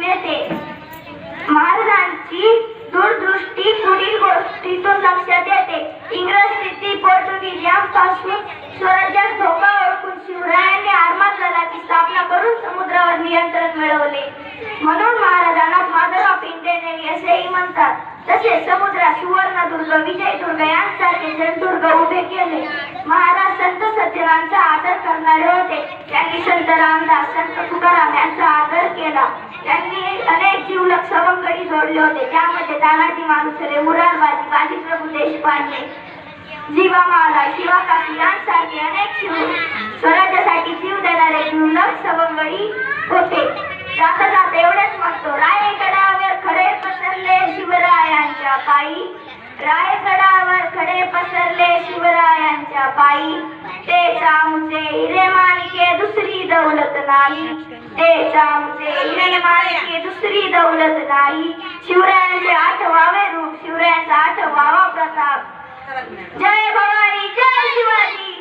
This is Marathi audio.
येते. महाराजांची दूरदृष्टी पुढील गोष्टीतून लक्षात येते. इंग्रज, स्थिती, पोर्तुगीज यांपासून स्वराज्यास धोका ओळखून शिवरायांनी आरमार दलाची स्थापना करून समुद्रावर नियंत्रण मिळवले. म्हणून महाराजांना फादर ऑफ इंडियन नेव्ही असेही म्हणतात. तसेच समुद्रात सुवर्णदुर्ग, विजयदुर्ग यांसारखे जलदुर्ग उभे केले. महाराज संत सज्जनांचा आदर करणारे होते. त्यांनी संत रामदास, संत तुकाराम यांचा आदर केला. त्यांनी अनेक जिवलग सवंगडी जोडले होते. त्यामध्ये तानाजी मालुसरे, मुरारबाजी, बाजीप्रभू देशपांडे, जीवामाला, शिवाकाशी यांसारखे अनेक स्वराज्यासाठी जीव देणारे जिवलग सवंगडी होते. जाता जाता एवढेच म्हणतो, रायगडावर खडे पसरले शिवरायांच्या पायी, रायगडावर खडे पसरले शिवरायांच्या पायी, तेच आमचे हिरे माणिके दुसरी दौलत नाही, तेच आमचे हिरे माणिके दुसरी दौलत नाही. शिवरायांचे आठवावे रूप, शिवरायांचा आठवावा प्रताप. जय भवानी, जय शिवाजी.